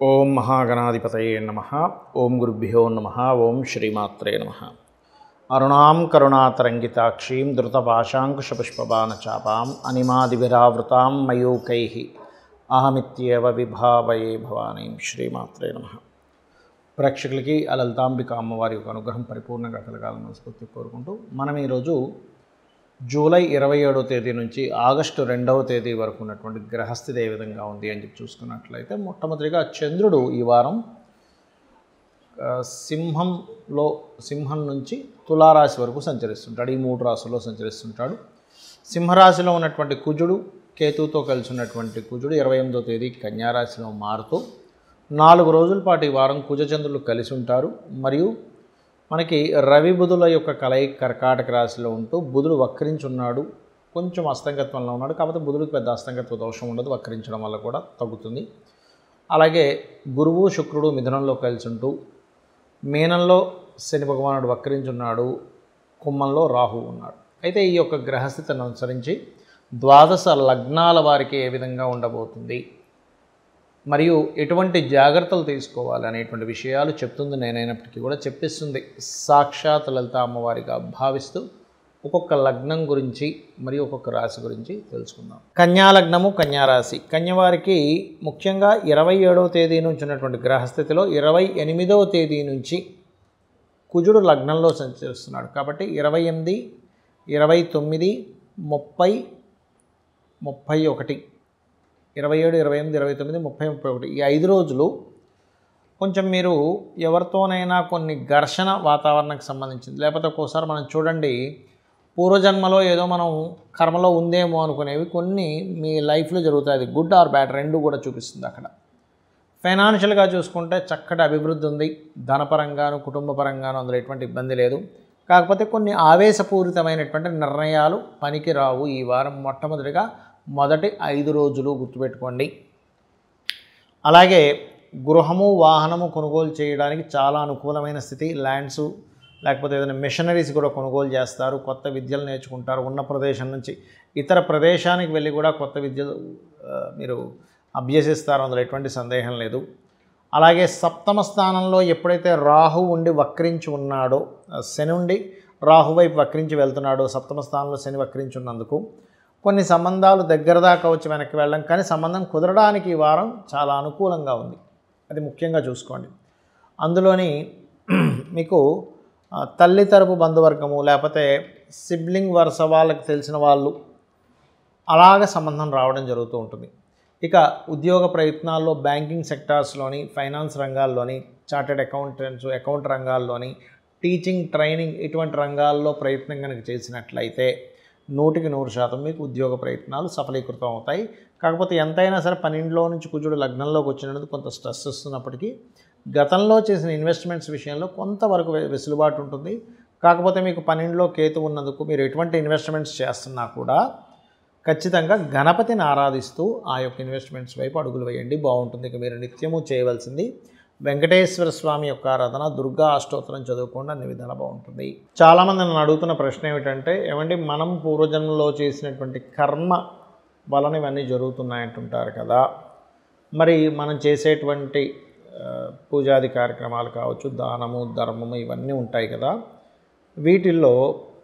ఓం మహాగణాధిపతయే నమః. ఓం గురుభ్యో నమః. ఓం శ్రీమాత్రే నమః. అరుణాం కరుణాతరంగితాక్షీం ధృతపాశాంకుశపుష్పబాణచాపాం అనిమాదివిరావృతాం మయూకైః అహమిత్యేవ విభావయే భవానీం. శ్రీమాత్రే నమః. ప్రేక్షకులకి ఆ లలితాంబిక అమ్మవారి యొక్క అనుగ్రహం పరిపూర్ణంగా కలగాలని మనస్ఫూర్తిగా కోరుకుంటూ మనం ఈరోజు జూలై 27వ తేదీ నుంచి ఆగస్టు 2వ తేదీ వరకు ఉన్నటువంటి గ్రహస్థితి ఏ విధంగా ఉంది అని చెప్పి చూసుకున్నట్లయితే మొట్టమొదటిగా చంద్రుడు ఈ వారం సింహం నుంచి తులారాశి వరకు సంచరిస్తుంటాడు. ఈ 3 రాశుల్లో సంచరిస్తుంటాడు. సింహరాశిలో ఉన్నటువంటి కుజుడు కేతువుతో కలిసి ఉన్నటువంటి కుజుడు 28వ తేదీ కన్యారాశిలో మారుతూ 4 రోజుల పాటు ఈ వారం కుజచంద్రులు కలిసి ఉంటారు. మరియు మనకి రవి బుధుల యొక్క కలయిక కర్కాటక రాశిలో ఉంటూ బుధుడు వక్రించున్నాడు, కొంచెం అస్తంగత్వంలో ఉన్నాడు. కాకపోతే బుధుడికి పెద్ద అస్తంగత్వ దోషం ఉండదు, వక్రించడం వల్ల కూడా తగ్గుతుంది. అలాగే గురువు శుక్రుడు మిథునంలో కలిసి ఉంటూ మీనంలో శని భగవానుడు వక్రించున్నాడు, కుంభంలో రాహువు ఉన్నాడు. అయితే ఈ యొక్క గ్రహస్థితిని అనుసరించి ద్వాదశ లగ్నాల వారికి ఏ విధంగా ఉండబోతుంది మరియు ఎటువంటి జాగ్రత్తలు తీసుకోవాలి అనేటువంటి విషయాలు చెప్తుంది నేనైనప్పటికీ కూడా చెప్పిస్తుంది సాక్షాత్ లలిత అమ్మవారిగా భావిస్తూ ఒక్కొక్క లగ్నం గురించి మరియు ఒక్కొక్క రాశి గురించి తెలుసుకుందాం. కన్యా లగ్నము, కన్యారాశి. కన్యవారికి ముఖ్యంగా 27వ తేదీ నుంచి ఉన్నటువంటి గ్రహస్థితిలో 28వ తేదీ నుంచి కుజుడు లగ్నంలో సంచరిస్తున్నాడు. కాబట్టి 28, 29, 30, 31, 27, 28, 29, 30, 31 ఈ 5 రోజులు కొంచెం మీరు ఎవరితోనైనా కొన్ని ఘర్షణ వాతావరణానికి సంబంధించింది, లేకపోతే ఒక్కోసారి మనం చూడండి పూర్వజన్మలో ఏదో మనం కర్మలో ఉందేమో అనుకునేవి కొన్ని మీ లైఫ్లో జరుగుతాయి. అది గుడ్ ఆర్ బ్యాడ్ రెండు కూడా చూపిస్తుంది. అక్కడ ఫైనాన్షియల్గా చూసుకుంటే చక్కటి అభివృద్ధి ఉంది, ధనపరంగాను కుటుంబ పరంగాను అందులో ఎటువంటి ఇబ్బంది లేదు. కాకపోతే కొన్ని ఆవేశపూరితమైనటువంటి నిర్ణయాలు పనికి రావు ఈ వారం. మొదటి 5 రోజులు గుర్తుపెట్టుకోండి. అలాగే గృహము వాహనము కొనుగోలు చేయడానికి చాలా అనుకూలమైన స్థితి. ల్యాండ్స్ లేకపోతే ఏదైనా మిషనరీస్ కూడా కొనుగోలు చేస్తారు, కొత్త విద్యలు నేర్చుకుంటారు. ఉన్న ప్రదేశం నుంచి ఇతర ప్రదేశానికి వెళ్ళి కూడా కొత్త విద్యలు మీరు అభ్యసిస్తారు, అందులో ఎటువంటి సందేహం లేదు. అలాగే సప్తమ స్థానంలో ఎప్పుడైతే రాహు ఉండి వక్రించి ఉన్నాడో, శని ఉండి రాహు వైపు వక్రించి వెళ్తున్నాడో, సప్తమ స్థానంలో శని వక్రించి ఉన్నందుకు కొన్ని సంబంధాలు దగ్గర దాకా వచ్చి వెనక్కి వెళ్ళడం, కానీ సంబంధం కుదరడానికి ఈ వారం చాలా అనుకూలంగా ఉంది. అది ముఖ్యంగా చూసుకోండి. అందులోని మీకు తల్లి తరపు బంధువర్గము లేకపోతే సిబ్లింగ్ వరుస వాళ్ళకి తెలిసిన వాళ్ళు అలాగ సంబంధం రావడం జరుగుతూ ఉంటుంది. ఇక ఉద్యోగ ప్రయత్నాల్లో బ్యాంకింగ్ సెక్టార్స్లోని, ఫైనాన్స్ రంగాల్లోని, చార్టెడ్ అకౌంటెంట్స్ అకౌంట్ రంగాల్లోని, టీచింగ్ ట్రైనింగ్ ఇటువంటి రంగాల్లో ప్రయత్నం కనుక చేసినట్లయితే 100% మీకు ఉద్యోగ ప్రయత్నాలు సఫలీకృతం అవుతాయి. కాకపోతే ఎంతైనా సరే 12లో నుంచి కుజుడు లగ్నంలోకి వచ్చినందుకు కొంత స్ట్రెస్ వస్తున్నప్పటికీ గతంలో చేసిన ఇన్వెస్ట్మెంట్స్ విషయంలో కొంతవరకు వెసులుబాటు ఉంటుంది. కాకపోతే మీకు 12లో కేతు ఉన్నందుకు మీరు ఎటువంటి ఇన్వెస్ట్మెంట్స్ చేస్తున్నా కూడా ఖచ్చితంగా గణపతిని ఆరాధిస్తూ ఆ యొక్క ఇన్వెస్ట్మెంట్స్ వైపు అడుగులు వేయండి, బాగుంటుంది. ఇక మీరు నిత్యము చేయవలసింది వెంకటేశ్వర స్వామి యొక్క ఆరాధన, దుర్గా అష్టోత్తరం చదువుకోండి, అన్ని విధాలు బాగుంటుంది. చాలామంది నన్ను అడుగుతున్న ప్రశ్న ఏమిటంటే, ఏమండి మనం పూర్వజన్మలో చేసినటువంటి కర్మ వలన ఇవన్నీ జరుగుతున్నాయంటుంటారు కదా, మరి మనం చేసేటువంటి పూజాది కార్యక్రమాలు కావచ్చు, దానము ధర్మము ఇవన్నీ ఉంటాయి కదా, వీటిల్లో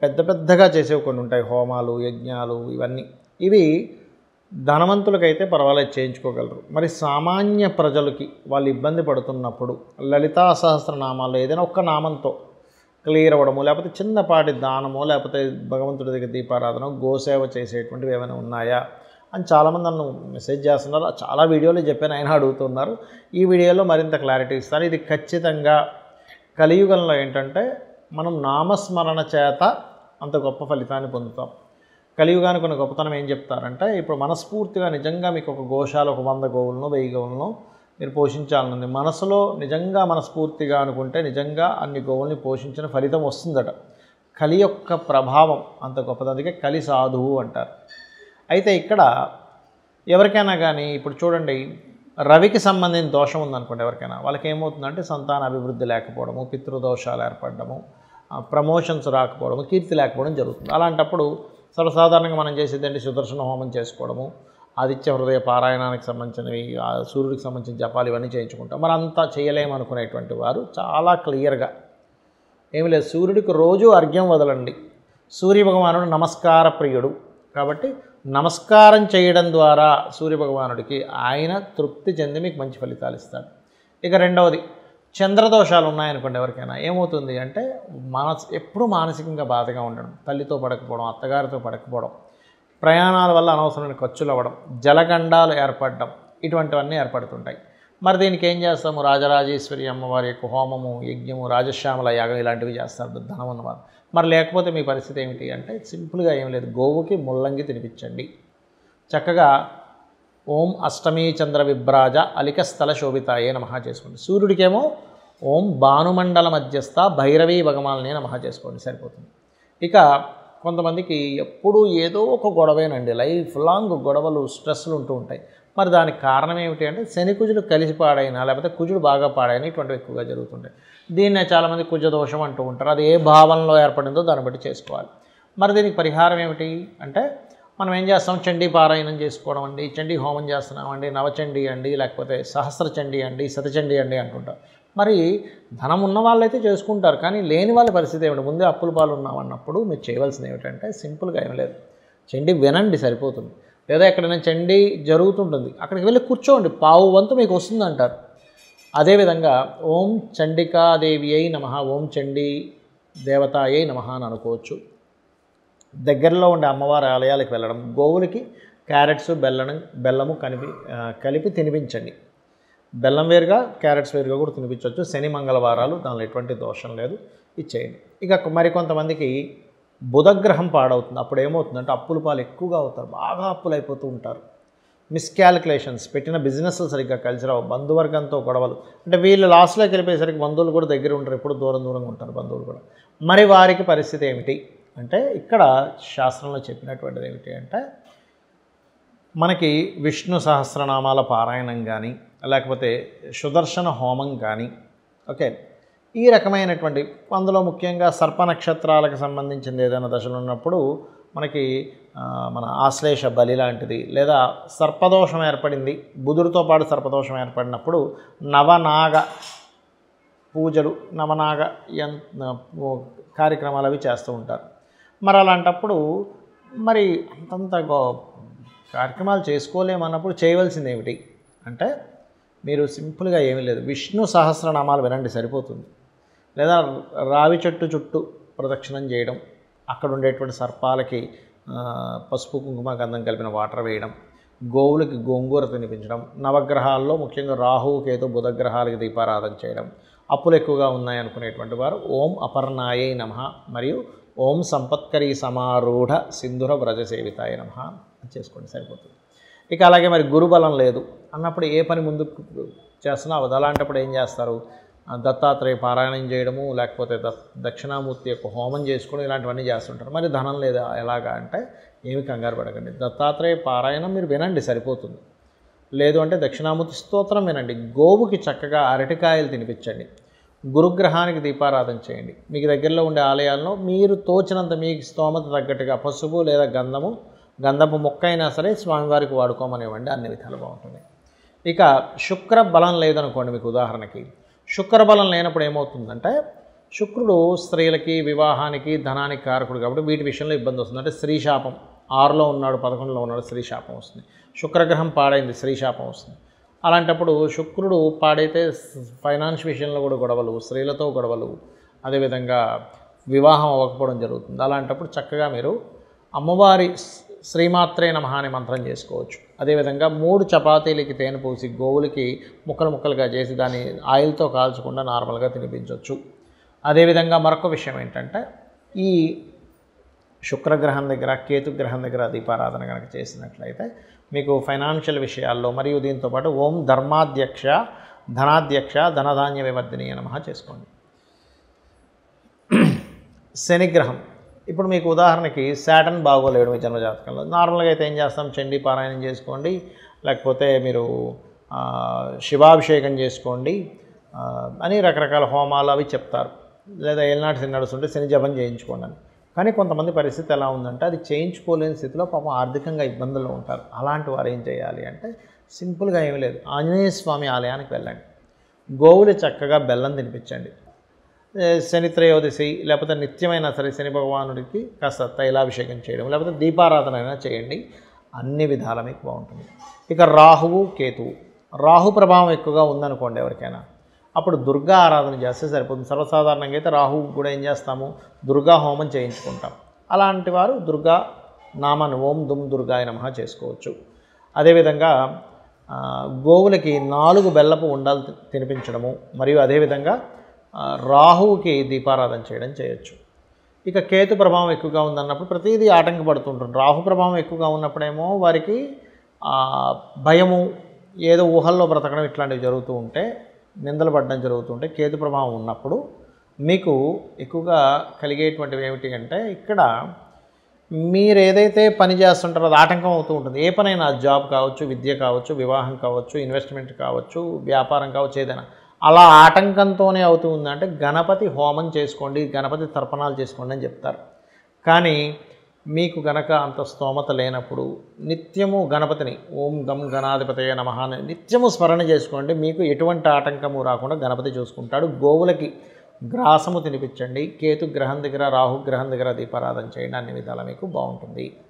పెద్దగా చేసేవి కొన్ని ఉంటాయి, హోమాలు యజ్ఞాలు ఇవన్నీ. ఇవి ధనవంతులకైతే పర్వాలేదు చేయించుకోగలరు. మరి సామాన్య ప్రజలకి వాళ్ళు ఇబ్బంది పడుతున్నప్పుడు లలితా సహస్రనామాల్లో ఏదైనా ఒక్క నామంతో క్లియర్ అవ్వడము, లేకపోతే చిన్నపాటి దానమో, లేకపోతే భగవంతుడి దగ్గర దీపారాధన, గోసేవ చేసేటువంటివి ఏమైనా ఉన్నాయా అని చాలామంది నన్ను మెసేజ్ చేస్తున్నారు. చాలా వీడియోలు చెప్పాను, అయినా అడుగుతున్నారు. ఈ వీడియోలో మరింత క్లారిటీ ఇస్తాను. ఇది ఖచ్చితంగా కలియుగంలో ఏంటంటే మనం నామస్మరణ చేత అంత గొప్ప ఫలితాన్ని పొందుతాం. కలియుగానికి కొన్ని గొప్పతనం ఏం చెప్తారంటే, ఇప్పుడు మనస్ఫూర్తిగా నిజంగా మీకు ఒక గోశాల ఒక 100 గోవులను 1000 గోవులను మీరు పోషించాలనుంది, మనసులో నిజంగా మనస్ఫూర్తిగా అనుకుంటే నిజంగా అన్ని గోవుల్ని పోషించిన ఫలితం వస్తుందట. కలి యొక్క ప్రభావం అంత గొప్పది, అందుకే కలి సాధువు అంటారు. అయితే ఇక్కడ ఎవరికైనా కానీ ఇప్పుడు చూడండి, రవికి సంబంధించిన దోషం ఉందనుకోండి ఎవరికైనా, వాళ్ళకి ఏమవుతుందంటే సంతాన అభివృద్ధి లేకపోవడము, పితృదోషాలు ఏర్పడము, ప్రమోషన్స్ రాకపోవడము, కీర్తి లేకపోవడం జరుగుతుంది. అలాంటప్పుడు సర్వసాధారణంగా మనం చేసేదండి సుదర్శన హోమం చేసుకోవడము, ఆదిత్య హృదయ పారాయణానికి సంబంధించినవి, సూర్యుడికి సంబంధించిన జపాలు ఇవన్నీ చేయించుకుంటాం. మరి అంతా చేయలేమనుకునేటువంటి వారు చాలా క్లియర్గా ఏమి లేదు, సూర్యుడికి రోజు అర్ఘ్యం వదలండి. సూర్యభగవానుడు నమస్కార ప్రియుడు కాబట్టి నమస్కారం చేయడం ద్వారా సూర్యభగవానుడికి ఆయన తృప్తి చెంది మీకు మంచి ఫలితాలు ఇస్తాడు. ఇక రెండవది, చంద్రదోషాలు ఉన్నాయనుకోండి ఎవరికైనా, ఏమవుతుంది అంటే ఎప్పుడూ మానసికంగా బాధగా ఉండడం, తల్లితో పడకపోవడం, అత్తగారితో పడకపోవడం, ప్రయాణాల వల్ల అనవసరమైన ఖర్చులు అవ్వడం, జలగండాలు ఏర్పడడం, ఇటువంటివన్నీ ఏర్పడుతుంటాయి. మరి దీనికి ఏం చేస్తాము? రాజరాజేశ్వరి అమ్మవారి యొక్క హోమము, యజ్ఞము, రాజశ్యామల యాగం ఇలాంటివి చేస్తారు ధనం ఉన్నవారు. మరి లేకపోతే మీ పరిస్థితి ఏమిటి అంటే సింపుల్గా ఏం లేదు, గోవుకి ముల్లంగి తినిపించండి. చక్కగా ఓం అష్టమీ చంద్ర విభ్రాజ అలిక స్థల శోభితాయే నమః చేసుకోండి. సూర్యుడికేమో ఓం భానుమండల మధ్యస్థ భైరవీ భగమాలనే నమః చేసుకోండి, సరిపోతుంది. ఇక కొంతమందికి ఎప్పుడూ ఏదో ఒక గొడవేనండి, లైఫ్ లాంగ్ గొడవలు, స్ట్రెస్లు ఉంటూ ఉంటాయి. మరి దానికి కారణం ఏమిటి అంటే శని కుజులు కలిసి పాడైనా లేకపోతే కుజుడు బాగా పాడైనా ఇటువంటివి ఎక్కువగా జరుగుతుంటాయి. దీన్నే చాలామంది కుజ దోషం అంటూ ఉంటారు. అది ఏ భావంలో ఏర్పడిందో దాన్ని బట్టి చేసుకోవాలి. మరి దీనికి పరిహారం ఏమిటి అంటే మనం ఏం చేస్తాం? చండీ పారాయణం చేసుకోవడం అండి, చండీ హోమం చేస్తున్నామండి, నవచండీ అండి, లేకపోతే సహస్ర చండీ అండి, శతచండీ అండి అంటుంటారు. మరి ధనం ఉన్న వాళ్ళైతే చేసుకుంటారు, కానీ లేని వాళ్ళ పరిస్థితి ఏమిటి? ముందే అప్పుల పాలు ఉన్నామన్నప్పుడు మీరు చేయవలసింది ఏమిటంటే సింపుల్గా ఏం లేదు, చండీ వినండి సరిపోతుంది. లేదా ఎక్కడైనా చండీ జరుగుతుంటుంది, అక్కడికి వెళ్ళి కూర్చోండి, పావు వంతు మీకు వస్తుంది అంటారు. అదేవిధంగా ఓం చండికాదేవి అయి నమః, ఓం చండీ దేవతాయై నమః అని అనుకోవచ్చు. దగ్గరలో ఉండే అమ్మవారి ఆలయాలకు వెళ్ళడం, గోవులకి క్యారెట్స్ బెల్లము కలిపి తినిపించండి. బెల్లం వేరుగా క్యారెట్స్ వేరుగా కూడా తినిపించవచ్చు. శని మంగళవారాలు దానిలో ఎటువంటి దోషం లేదు, ఇచ్చేయండి. ఇక మరికొంతమందికి బుధగ్రహం పాడవుతుంది. అప్పుడు ఏమవుతుందంటే అప్పుల పాలు ఎక్కువగా అవుతారు, బాగా అప్పులు అయిపోతూ ఉంటారు. మిస్కాలిక్యులేషన్స్, పెట్టిన బిజినెస్లు సరిగ్గా కలిసి రావు, బంధువర్గంతో గొడవలు, అంటే వీళ్ళు లాస్ట్లోకి వెళ్ళిపోయేసరికి బంధువులు కూడా దగ్గర ఉంటారు, ఎప్పుడు దూరంగా ఉంటారు బంధువులు కూడా. మరి వారికి పరిస్థితి ఏమిటి అంటే ఇక్కడ శాస్త్రంలో చెప్పినటువంటిది ఏమిటి అంటే మనకి విష్ణు సహస్రనామాల పారాయణం కానీ లేకపోతే సుదర్శన హోమం కానీ, ఓకే, ఈ రకమైనటువంటి అందులో ముఖ్యంగా సర్ప నక్షత్రాలకు సంబంధించింది ఏదైనా దశలు ఉన్నప్పుడు మనకి మన ఆశ్లేష బలి లాంటిది, లేదా సర్పదోషం ఏర్పడింది, బుధుడితో పాటు సర్పదోషం ఏర్పడినప్పుడు నవనాగ పూజలు, నవనాగ కార్యక్రమాలు అవి చేస్తూ ఉంటారు. మరి అలాంటప్పుడు మరి అంతంత కార్యక్రమాలు చేసుకోలేమన్నప్పుడు చేయవలసింది ఏమిటి అంటే మీరు సింపుల్గా ఏమీ లేదు, విష్ణు సహస్రనామాలు వినండి సరిపోతుంది. లేదా రావి చెట్టు చుట్టూ ప్రదక్షిణం చేయడం, అక్కడ ఉండేటువంటి సర్పాలకి పసుపు కుంకుమ గంధం కలిపిన వాటర్ వేయడం, గోవులకి గోంగూర తినిపించడం, నవగ్రహాల్లో ముఖ్యంగా రాహు కేతు బుధగ్రహాలకి దీపారాధన చేయడం, అప్పులు ఎక్కువగా ఉన్నాయనుకునేటువంటి వారు ఓం అపర్ణాయై నమః మరియు ఓం సంపత్కరీ సమారూఢ సింధుర వ్రజసేవితాయ నమః చేసుకోండి, సరిపోతుంది. ఇక అలాగే మరి గురుబలం లేదు అన్నప్పుడు ఏ పని ముందు చేస్తున్నావు అలాంటప్పుడు ఏం చేస్తారు? దత్తాత్రేయ పారాయణం చేయడము, లేకపోతే దక్షిణామూర్తి యొక్క హోమం చేసుకోవడం, ఇలాంటివన్నీ చేస్తుంటారు. మరి ధనం లేదా ఎలాగా అంటే ఏమి కంగారు పడకండి, దత్తాత్రేయ పారాయణం మీరు వినండి సరిపోతుంది. లేదు అంటే దక్షిణామూర్తి స్తోత్రం వినండి, గోవుకి చక్కగా అరటికాయలు తినిపించండి, గురుగ్రహానికి దీపారాధన చేయండి. మీకు దగ్గరలో ఉండే ఆలయాల్లో మీరు తోచినంత మీకు స్తోమత తగ్గట్టుగా పసుపు లేదా గంధపు మొక్క అయినా సరే స్వామివారికి వాడుకోమనివ్వండి, అన్ని విధాలు బాగుంటుంది. ఇక శుక్ర బలం లేదనుకోండి, మీకు ఉదాహరణకి శుక్ర బలం లేనప్పుడు ఏమవుతుందంటే శుక్రుడు స్త్రీలకి వివాహానికి ధనానికి కారకుడు కాబట్టి వీటి విషయంలో ఇబ్బంది వస్తుంది. అంటే స్త్రీ శాపం 6లో ఉన్నాడు 11లో ఉన్నాడు, స్త్రీ శాపం వస్తుంది. శుక్రగ్రహం పాడైంది, స్త్రీ శాపం వస్తుంది. అలాంటప్పుడు శుక్రుడు పాడైతే ఫైనాన్స్ విషయంలో కూడా గొడవలు, స్త్రీలతో గొడవలు, అదేవిధంగా వివాహం అవ్వకపోవడం జరుగుతుంది. అలాంటప్పుడు చక్కగా మీరు అమ్మవారి శ్రీమాత్రే నమః అనే మంత్రం చేసుకోవచ్చు. అదేవిధంగా 3 చపాతీలకి తేనె పూసి గోవులకి ముక్కలుగా చేసి దాన్ని ఆయిల్తో కాల్చకుండా నార్మల్గా తినిపించవచ్చు. అదేవిధంగా మరొక విషయం ఏంటంటే ఈ శుక్రగ్రహం దగ్గర కేతుగ్రహం దగ్గర దీపారాధన కనుక చేసినట్లయితే మీకు ఫైనాన్షియల్ విషయాల్లో మరియు దీంతోపాటు ఓం ధర్మాధ్యక్ష ధనాధ్యక్ష ధనధాన్య వివర్ధినీయ నమః చేసుకోండి. శనిగ్రహం ఇప్పుడు మీకు ఉదాహరణకి శాటర్న్ బాగోలేడు మీ జన్మజాతకంలో, నార్మల్గా అయితే ఏం చేస్తాం? చండీ పారాయణం చేసుకోండి, లేకపోతే మీరు శివాభిషేకం చేసుకోండి అని రకరకాల హోమాలు అవి చెప్తారు. లేదా ఏలినాటి శని నడుస్తుంటే శని జపం చేయించుకోండి అని. కానీ కొంతమంది పరిస్థితి ఎలా ఉందంటే అది చేయించుకోలేని స్థితిలో పాపం ఆర్థికంగా ఇబ్బందుల్లో ఉంటారు. అలాంటి వారు ఏం చేయాలి అంటే సింపుల్గా ఏమీ లేదు, ఆంజనేయ స్వామి ఆలయానికి వెళ్ళండి, గోవులు చక్కగా బెల్లం తినిపించండి. శని త్రయోదశి లేకపోతే నిత్యమైనా సరే శని భగవానుడికి కాస్త తైలాభిషేకం చేయడం లేకపోతే దీపారాధన అయినా చేయండి, అన్ని విధాల మీకు బాగుంటుంది. ఇక రాహువు కేతువు, రాహు ప్రభావం ఎక్కువగా ఉందనుకోండి ఎవరికైనా, అప్పుడు దుర్గా ఆరాధన చేస్తే సరిపోతుంది. సర్వసాధారణంగా అయితే రాహువు కూడా ఏం చేస్తాము, దుర్గా హోమం చేయించుకుంటాం. అలాంటి వారు దుర్గా నామాన్ని ఓం దుమ్ దుర్గాయ నమః చేసుకోవచ్చు. అదేవిధంగా గోవులకి 4 బెల్లపు ఉండాలు తినిపించడము, మరియు అదేవిధంగా రాహువుకి దీపారాధన చేయొచ్చు. ఇక కేతు ప్రభావం ఎక్కువగా ఉందన్నప్పుడు ప్రతిదీ ఆటంకపడుతుంటుంది. రాహు ప్రభావం ఎక్కువగా ఉన్నప్పుడేమో వారికి భయము, ఏదో ఊహల్లో బ్రతకడం ఇట్లాంటివి జరుగుతూ ఉంటే, నిందలు పడడం జరుగుతుంటే, కేతు ప్రభావం ఉన్నప్పుడు మీకు ఎక్కువగా కలిగేటువంటివి ఏమిటి అంటే, ఇక్కడ మీరు ఏదైతే పని చేస్తుంటారో అది ఆటంకం అవుతూ ఉంటుంది. ఏ పనైనా జాబ్ కావచ్చు, విద్య కావచ్చు, వివాహం కావచ్చు, ఇన్వెస్ట్మెంట్ కావచ్చు, వ్యాపారం కావచ్చు, ఏదైనా అలా ఆటంకంతోనే అవుతూ ఉందంటే గణపతి హోమం చేసుకోండి, గణపతి తర్పణాలు చేసుకోండి అని చెప్తారు. కానీ మీకు గనక అంత స్తోమత లేనప్పుడు నిత్యము గణపతిని ఓం గం గణాధిపతయ నమః అని నిత్యము స్మరణ చేసుకోండి, మీకు ఎటువంటి ఆటంకము రాకుండా గణపతి చూసుకుంటాడు. గోవులకి గ్రాసము తినిపించండి, కేతు గ్రహం దగ్గర రాహు గ్రహం దగ్గర దీపారాధన చేయండి, అన్ని విధాలా మీకు బాగుంటుంది.